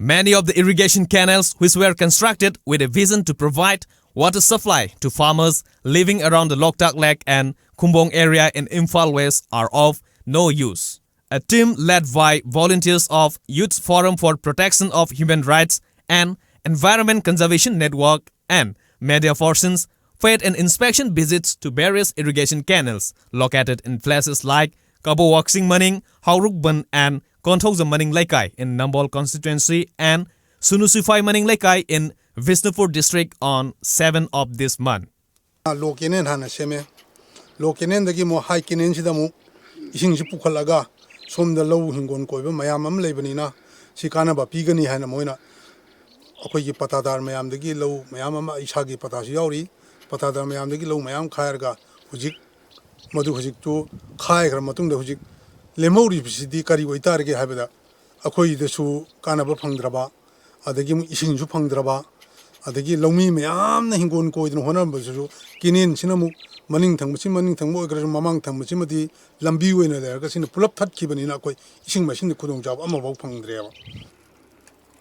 Many of the irrigation canals, which were constructed with a vision to provide water supply to farmers living around the Loktak Lake and Khumbong area in Imphal West, are of no use. A team led by volunteers of Youth Forum for Protection of Human Rights and Environment Conservation Network and media persons paid an inspection visits to various irrigation canals located in places like Kabo Waksing Maning, Haurukban and Konthokzam Maning Laikai in Nambol constituency and Sunusufai Maning Laikai in Visnupur district on 7 of this month. Lokinen hana seme lokinen dagi mo haikinen sida mo ising si pukhalaga somda low hingon koiba mayam am lebanina sikana ba pigani hana moina akoi gi patadar mayam dagi low mayam am isa gi pata si yauri patadar mayam dagi low mayam khairga hujik madu hujik to khai gra matung da hujik lemori bisidi kari oitar ge habeda akoi de su kana ba phangdraba adagi mo ising su phangdraba adagi lawmi mayam na hingon ko idin honam basu kinin sinamu maning thangmo igra mamang thangmasi madi lambi oina der ga sin pulap that khibani na koi ising machine khudong jab ama bau phangdre.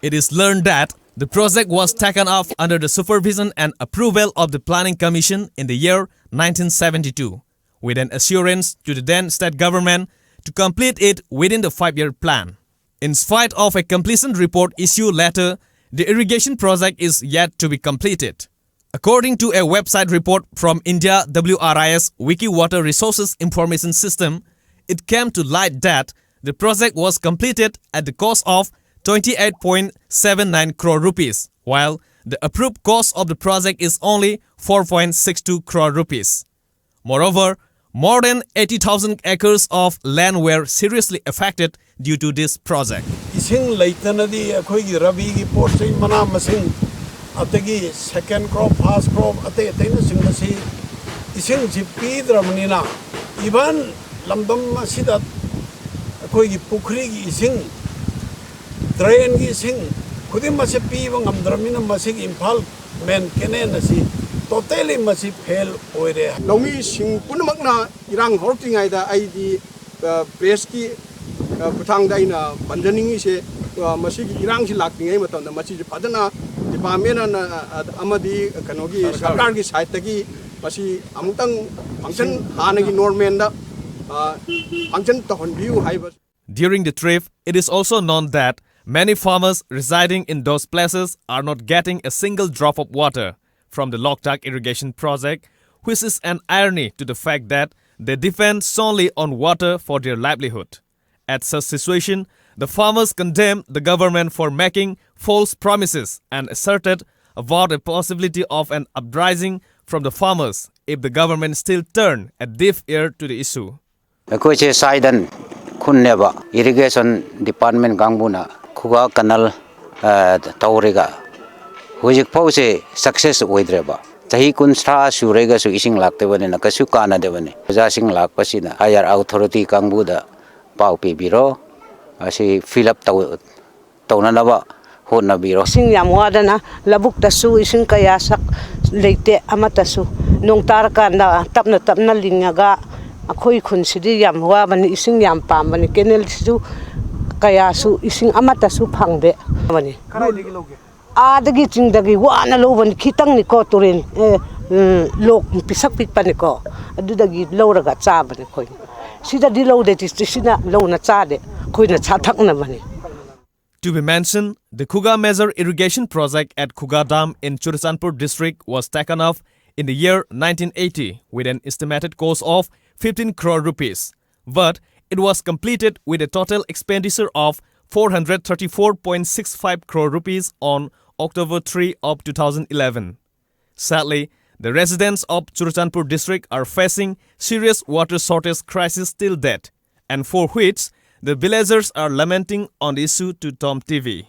It is learned that the project was taken off under the supervision and approval of the Planning Commission in the year 1972, with an assurance to the then state government to complete it within the 5-year plan. In spite of a completion report issued later, the irrigation project is yet to be completed. According to a website report from India WRIS Wiki Water Resources Information System, it came to light that the project was completed at the cost of 28.79 crore rupees, while the approved cost of the project is only 4.62 crore rupees. Moreover, more than 80,000 acres of land were seriously affected due to this project. Ising laitanadi akhoi gi rabi gi portrai mana masing atagi second crop first crop ate na sing masi ising jipi dramnina iban lamdam asida akhoi gi pukhri gi ising drain gi ising khudim mase pi bang amdramina masig Imphal men kenen asi totally masi fail oire lomi sing punamakna irang hortingai da ID press ki puthang da ina banjaning se masi irang si laktingai matam da masi padana department na amadi kanogi sarkar gi side gi masi amutang function hanagi normal da function to honbiu haiba. During the trip, it is also known that many farmers residing in those places are not getting a single drop of water from the Loktak irrigation project, which is an irony to the fact that they depend solely on water for their livelihood. At such situation, the farmers condemned the government for making false promises and asserted about a possibility of an uprising from the farmers if the government still turned a deaf ear to the issue. Koche Saidan Kunneba Irrigation Department Gangbuna Kuga Canal Tauriga Hujik Pose success Widreba. Tahi Kunstra Surega su ising lak devane Nakasukana devane. Jasing lak pasina higher authority Kangbuda Pau Biro asi fill up Taunanaba Hona Biro. Sing Yamwadana Labuk Tasu ising Kayasak Late Amatasu Nung Tarakanda Tapna Linyaga Akoi Kunsidi Yamwaban ising Yam Pamani Kenel Su Kayasu ising Amatasu Pangde. Adagi dagi wana loban kitang ni ko turin lok pisak pitpan ko adudagi lawraga chaban ko sida di law de sida law na chade ko na chathak na mani. To be mentioned, the Khuga Major Irrigation Project at Khuga Dam in Churachandpur district was taken off in the year 1980 with an estimated cost of 15 crore rupees, but it was completed with a total expenditure of 434.65 crore rupees on October 3 of 2011. Sadly, the residents of Churachandpur district are facing serious water shortage crisis till date, and for which the villagers are lamenting on the issue to Tom TV.